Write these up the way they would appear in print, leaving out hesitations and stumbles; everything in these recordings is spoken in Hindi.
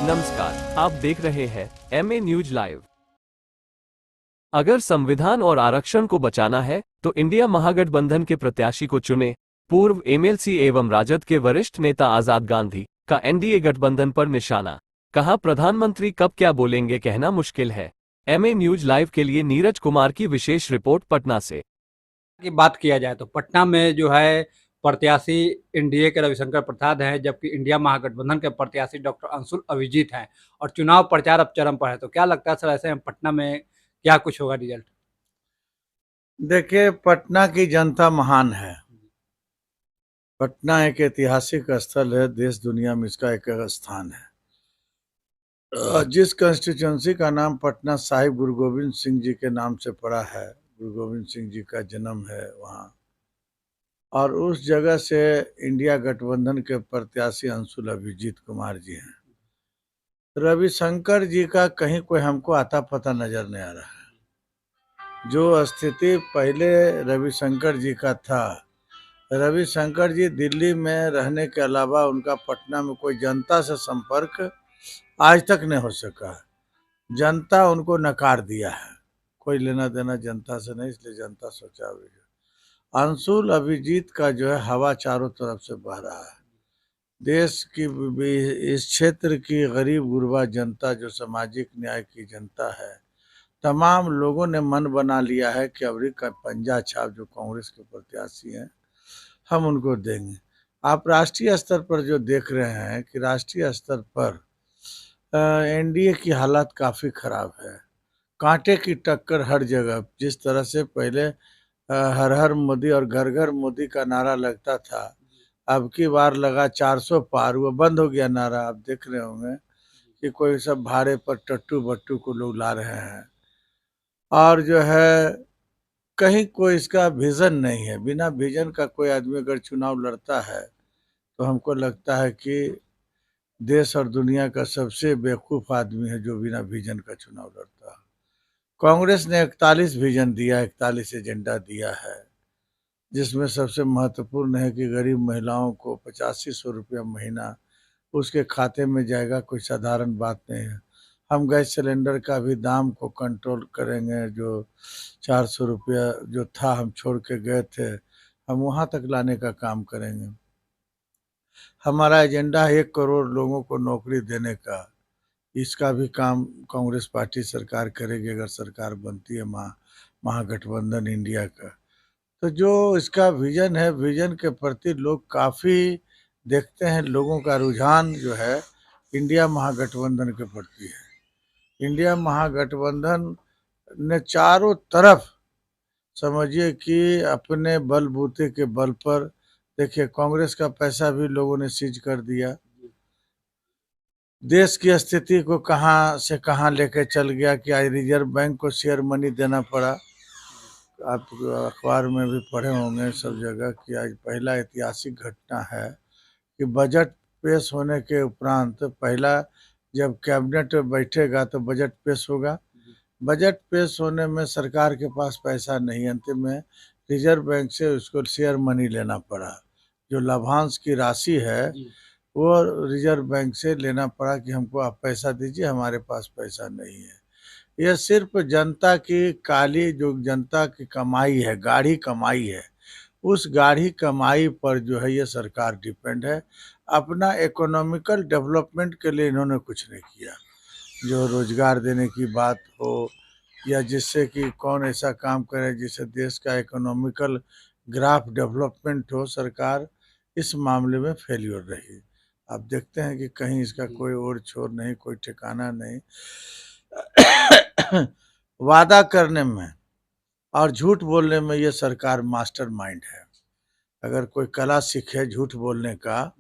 नमस्कार, आप देख रहे हैं एमए न्यूज लाइव। अगर संविधान और आरक्षण को बचाना है तो इंडिया महागठबंधन के प्रत्याशी को चुने। पूर्व एमएलसी एवं राजद के वरिष्ठ नेता आजाद गांधी का एनडीए गठबंधन पर निशाना। कहा, प्रधानमंत्री कब क्या बोलेंगे कहना मुश्किल है। एमए न्यूज लाइव के लिए नीरज कुमार की विशेष रिपोर्ट पटना से। की बात किया जाए तो पटना में जो है प्रत्याशी एनडीए के रविशंकर प्रसाद हैं, जबकि इंडिया महागठबंधन के प्रत्याशी डॉक्टर अंशुल अभिजीत हैं और चुनाव प्रचार अब चरम पर है। तो क्या लगता है सर, ऐसे में पटना में क्या कुछ होगा रिजल्ट? देखिए, पटना की जनता महान है। पटना एक ऐतिहासिक स्थल है, देश दुनिया में इसका एक स्थान है। जिस कंस्टिट्यूंसी का नाम पटना साहिब गुरु गोविंद सिंह जी के नाम से पड़ा है, गुरु गोविंद सिंह जी का जन्म है वहाँ, और उस जगह से इंडिया गठबंधन के प्रत्याशी अंशुल अभिजीत कुमार जी हैं। रविशंकर जी का कहीं कोई हमको आता पता नजर नहीं आ रहा है। जो स्थिति पहले रविशंकर जी का था, रविशंकर जी दिल्ली में रहने के अलावा उनका पटना में कोई जनता से संपर्क आज तक नहीं हो सका। जनता उनको नकार दिया है, कोई लेना देना जनता से नहीं, इसलिए जनता सोचा भी। अंशुल अभिजीत का जो है हवा चारों तरफ से बह रहा है। देश की इस क्षेत्र की गरीब गुरबा जनता, जो सामाजिक न्याय की जनता है, तमाम लोगों ने मन बना लिया है कि अबरी का पंजा छाप जो कांग्रेस के प्रत्याशी हैं हम उनको देंगे। आप राष्ट्रीय स्तर पर जो देख रहे हैं कि राष्ट्रीय स्तर पर एनडीए की हालत काफ़ी खराब है। कांटे की टक्कर हर जगह। जिस तरह से पहले हर हर मोदी और घर घर मोदी का नारा लगता था, अब की बार लगा 400 पार, वो बंद हो गया नारा। आप देख रहे होंगे कि कोई सब भाड़े पर टट्टू बट्टू को लोग ला रहे हैं, और जो है कहीं कोई इसका विजन नहीं है। बिना विजन का कोई आदमी अगर चुनाव लड़ता है तो हमको लगता है कि देश और दुनिया का सबसे बेवकूफ़ आदमी है जो बिना विजन का चुनाव लड़ता है। कांग्रेस ने 41 विजन दिया, 41 एजेंडा दिया है, जिसमें सबसे महत्वपूर्ण है कि गरीब महिलाओं को 8500 रुपया महीना उसके खाते में जाएगा। कोई साधारण बात नहीं है। हम गैस सिलेंडर का भी दाम को कंट्रोल करेंगे। जो 400 रुपया जो था, हम छोड़ के गए थे, हम वहाँ तक लाने का काम करेंगे। हमारा एजेंडा है 1 करोड़ लोगों को नौकरी देने का। इसका भी काम कांग्रेस पार्टी सरकार करेगी अगर सरकार बनती है महागठबंधन इंडिया का। तो जो इसका विजन है, विजन के प्रति लोग काफ़ी देखते हैं। लोगों का रुझान जो है इंडिया महागठबंधन के प्रति है। इंडिया महागठबंधन ने चारों तरफ समझिए कि अपने बलबूते के बल पर, देखिए कांग्रेस का पैसा भी लोगों ने सीज कर दिया। देश की स्थिति को कहां से कहां लेके चल गया कि आज रिजर्व बैंक को शेयर मनी देना पड़ा। आप अखबार में भी पढ़े होंगे सब जगह कि आज पहला ऐतिहासिक घटना है कि बजट पेश होने के उपरांत पहला जब कैबिनेट बैठेगा तो बजट पेश होगा। बजट पेश होने में सरकार के पास पैसा नहीं, अंतिम में रिजर्व बैंक से उसको शेयर मनी लेना पड़ा। जो लाभांश की राशि है वो रिजर्व बैंक से लेना पड़ा कि हमको आप पैसा दीजिए, हमारे पास पैसा नहीं है। यह सिर्फ जनता की काली, जो जनता की कमाई है, गाढ़ी कमाई है, उस गाढ़ी कमाई पर जो है ये सरकार डिपेंड है। अपना इकोनॉमिकल डेवलपमेंट के लिए इन्होंने कुछ नहीं किया। जो रोजगार देने की बात हो या जिससे कि कौन ऐसा काम करे जिससे देश का इकोनॉमिकल ग्राफ डेवलपमेंट हो, सरकार इस मामले में फेल्योर रही। आप देखते हैं कि कहीं इसका कोई ओर छोर नहीं, कोई ठिकाना नहीं। वादा करने में और झूठ बोलने में ये सरकार मास्टरमाइंड है। अगर कोई कला सीखे झूठ बोलने का,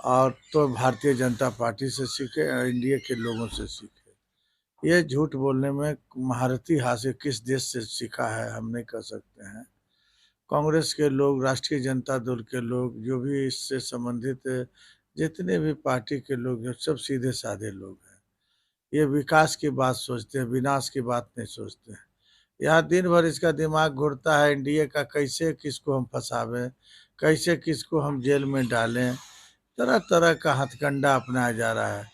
और तो भारतीय जनता पार्टी से सीखे, इंडिया के लोगों से सीखे। ये झूठ बोलने में महारथी हासिल किस देश से सीखा है हम नहीं कह सकते हैं। कांग्रेस के लोग, राष्ट्रीय जनता दल के लोग, जो भी इससे संबंधित जितने भी पार्टी के लोग हैं, सब सीधे साधे लोग हैं। ये विकास की बात सोचते हैं, विनाश की बात नहीं सोचते हैं। यहाँ दिन भर इसका दिमाग घूरता है एनडीए का, कैसे किसको हम फंसावें, कैसे किसको हम जेल में डालें। तरह तरह का हथकंडा अपनाया जा रहा है।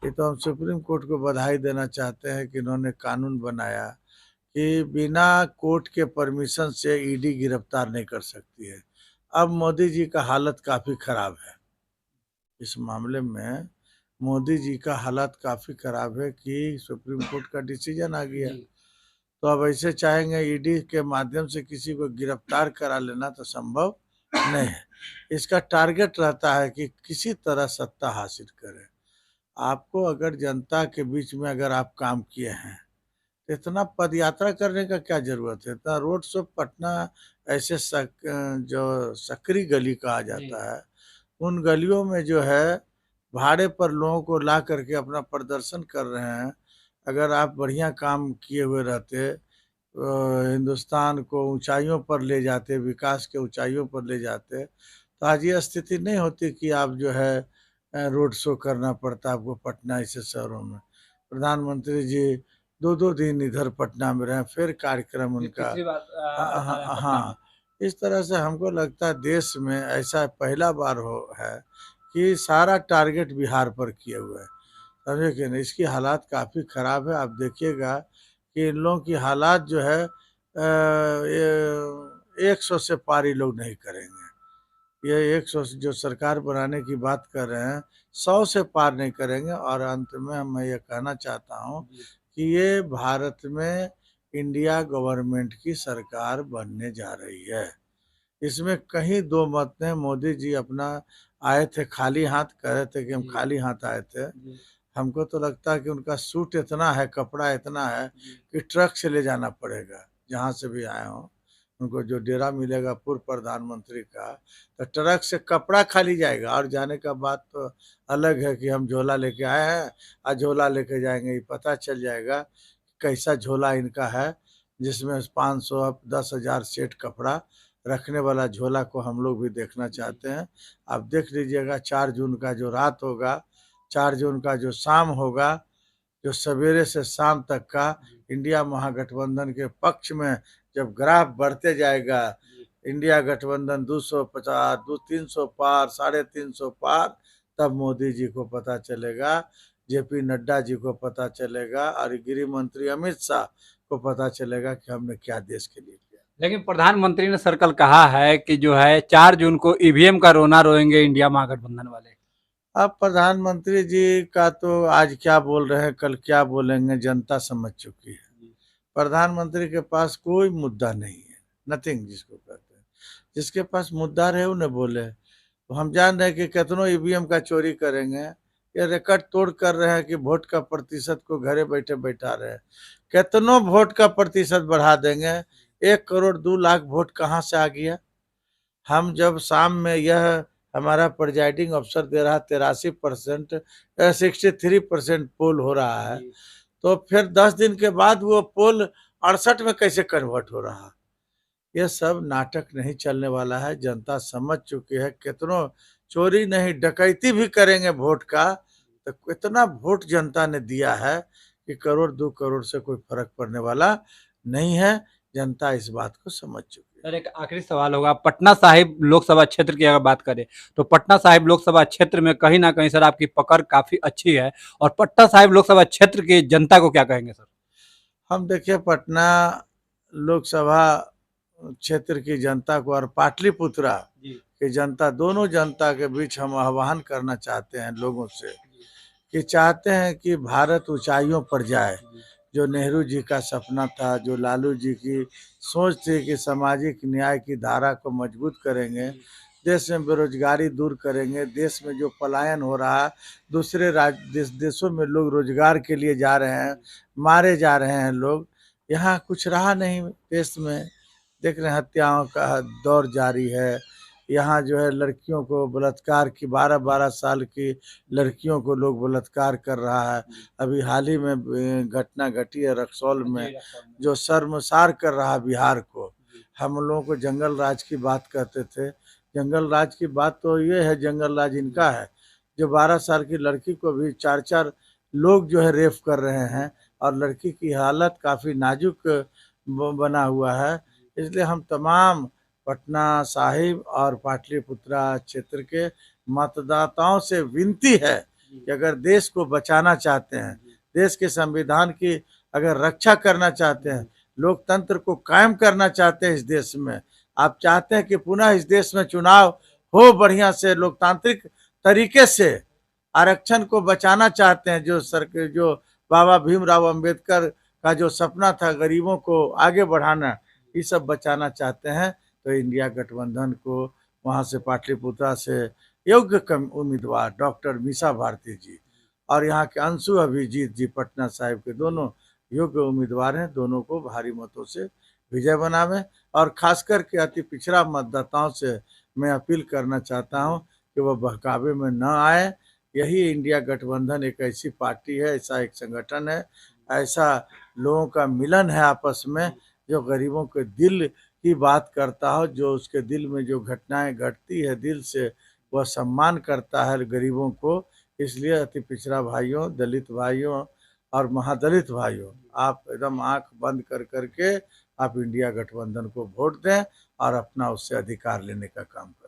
ये तो हम सुप्रीम कोर्ट को बधाई देना चाहते हैं कि इन्होंने कानून बनाया कि बिना कोर्ट के परमिशन से ईडी गिरफ्तार नहीं कर सकती है। अब मोदी जी का हालत काफ़ी खराब है। इस मामले में मोदी जी का हालत काफ़ी खराब है कि सुप्रीम कोर्ट का डिसीजन आ गया। तो अब ऐसे चाहेंगे ईडी के माध्यम से किसी को गिरफ्तार करा लेना तो संभव नहीं है। इसका टारगेट रहता है कि किसी तरह सत्ता हासिल करें। आपको अगर जनता के बीच में अगर आप काम किए हैं तो इतना पदयात्रा करने का क्या जरूरत है? इतना रोड शो पटना ऐसे जो सकरी गली कहा जाता है, उन गलियों में जो है भाड़े पर लोगों को ला करके अपना प्रदर्शन कर रहे हैं। अगर आप बढ़िया काम किए हुए रहते, हिंदुस्तान को ऊंचाइयों पर ले जाते, विकास के ऊंचाइयों पर ले जाते, तो आज ये स्थिति नहीं होती कि आप जो है रोड शो करना पड़ता आपको पटना ऐसे शहरों में। प्रधानमंत्री जी 2-2 दिन इधर पटना में रहे, फिर कार्यक्रम ये उनका। तीसरी बार हाँ आ रहे हैं हाँ पटना में। हाँ, इस तरह से हमको लगता है देश में ऐसा पहला बार हो है कि सारा टारगेट बिहार पर किए हुए है, समझे कि नहीं? इसकी हालात काफ़ी ख़राब है। आप देखिएगा कि इन लोगों की हालात जो है 100 से पार ये लोग नहीं करेंगे। ये 100 जो सरकार बनाने की बात कर रहे हैं, 100 से पार नहीं करेंगे। और अंत में मैं ये कहना चाहता हूँ कि ये भारत में इंडिया गवर्नमेंट की सरकार बनने जा रही है। इसमें कहीं दो मत नहीं। मोदी जी अपना आए थे खाली हाथ, कह रहे थे कि हम खाली हाथ आए थे। हमको तो लगता है कि उनका सूट इतना है, कपड़ा इतना है कि ट्रक से ले जाना पड़ेगा, जहाँ से भी आए हों। उनको जो डेरा मिलेगा पूर्व प्रधानमंत्री का, तो ट्रक से कपड़ा खाली जाएगा। और जाने का बात तो अलग है कि हम झोला लेके आए हैं और झोला लेके जाएंगे। ये पता चल जाएगा कैसा झोला इनका है, जिसमें 500 10,000 सेट कपड़ा रखने वाला झोला को हम लोग भी देखना चाहते हैं। आप देख लीजिएगा 4 जून का जो रात होगा, 4 जून का जो शाम होगा, जो सवेरे से शाम तक का इंडिया महागठबंधन के पक्ष में जब ग्राफ बढ़ते जाएगा, इंडिया गठबंधन 250 300 पार, 350 पार, तब मोदी जी को पता चलेगा, जेपी नड्डा जी को पता चलेगा और गृह मंत्री अमित शाह को पता चलेगा कि हमने क्या देश के लिए किया। लेकिन प्रधानमंत्री ने सर्कल कहा है कि जो है 4 जून को ईवीएम का रोना रोएंगे इंडिया महागठबंधन वाले। अब प्रधानमंत्री जी का तो आज क्या बोल रहे हैं, कल क्या बोलेंगे, जनता समझ चुकी है। प्रधानमंत्री के पास कोई मुद्दा नहीं है, नथिंग जिसको कहते हैं। जिसके पास मुद्दा रहे उन्हें बोले। तो हम जान रहे हैं कि कितनों ईवीएम का चोरी करेंगे। ये रिकॉर्ड तोड़ कर रहे हैं कि वोट का प्रतिशत को घरे बैठे बैठा रहे हैं। कितनों वोट का प्रतिशत बढ़ा देंगे। 1 करोड़ 2 लाख वोट कहाँ से आ गया? हम जब शाम में यह हमारा प्रिजाइडिंग अफसर दे रहा 83% 63% पोल हो रहा है, तो फिर 10 दिन के बाद वो पोल 68 में कैसे कन्वर्ट हो रहा? ये सब नाटक नहीं चलने वाला है। जनता समझ चुकी है। कितनों चोरी नहीं डकैती भी करेंगे वोट का, तो कितना वोट जनता ने दिया है कि करोड़ 2 करोड़ से कोई फर्क पड़ने वाला नहीं है। जनता इस बात को समझ चुकी है। सर एक आखिरी सवाल होगा, पटना साहिब लोकसभा क्षेत्र की अगर बात करें तो पटना साहिब लोकसभा क्षेत्र में कहीं ना कहीं सर आपकी पकड़ काफी अच्छी है, और पटना साहिब लोकसभा क्षेत्र की जनता को क्या कहेंगे सर? हम देखिए पटना लोकसभा क्षेत्र की जनता को और पाटलिपुत्रा की जनता, दोनों जनता के बीच हम आह्वान करना चाहते हैं लोगों से कि चाहते हैं कि भारत ऊंचाइयों पर जाए। जो नेहरू जी का सपना था, जो लालू जी की सोच थी कि सामाजिक न्याय की धारा को मजबूत करेंगे, देश में बेरोजगारी दूर करेंगे, देश में जो पलायन हो रहा है, दूसरे देशों में लोग रोजगार के लिए जा रहे हैं, मारे जा रहे हैं लोग, यहाँ कुछ रहा नहीं देश में। देख रहे हैं हत्याओं का दौर जारी है। यहाँ जो है लड़कियों को बलात्कार की 12-12 साल की लड़कियों को लोग बलात्कार कर रहा है। अभी हाल ही में घटना घटी है रक्सौल में, जो शर्मसार कर रहा है बिहार को। हम लोगों को जंगल राज की बात कहते थे, जंगल राज की बात तो ये है, जंगल राज इनका है जो 12 साल की लड़की को भी 4-4 लोग जो है रेप कर रहे हैं, और लड़की की हालत काफ़ी नाजुक बना हुआ है। इसलिए हम तमाम पटना साहिब और पाटलिपुत्रा क्षेत्र के मतदाताओं से विनती है कि अगर देश को बचाना चाहते हैं, देश के संविधान की अगर रक्षा करना चाहते हैं, लोकतंत्र को कायम करना चाहते हैं इस देश में, आप चाहते हैं कि पुनः इस देश में चुनाव हो बढ़िया से लोकतांत्रिक तरीके से, आरक्षण को बचाना चाहते हैं, जो बाबा भीमराव अंबेडकर का जो सपना था गरीबों को आगे बढ़ाना, ये सब बचाना चाहते हैं, तो इंडिया गठबंधन को वहाँ से पाटलिपुत्रा से योग्य उम्मीदवार डॉक्टर मीसा भारती जी और यहाँ के अंशु अभिजीत जी पटना साहिब के दोनों योग्य उम्मीदवार हैं, दोनों को भारी मतों से विजय बनावे। और खासकर के अति पिछड़ा मतदाताओं से मैं अपील करना चाहता हूं कि वह बहकावे में न आए। यही इंडिया गठबंधन एक ऐसी पार्टी है, ऐसा एक संगठन है, ऐसा लोगों का मिलन है आपस में, जो गरीबों के दिल की बात करता हो, जो उसके दिल में जो घटनाएं घटती है दिल से, वह सम्मान करता है गरीबों को। इसलिए अति पिछड़ा भाइयों, दलित भाइयों और महादलित भाइयों, आप एकदम आंख बंद कर करके आप इंडिया गठबंधन को वोट दें और अपना उससे अधिकार लेने का काम करें।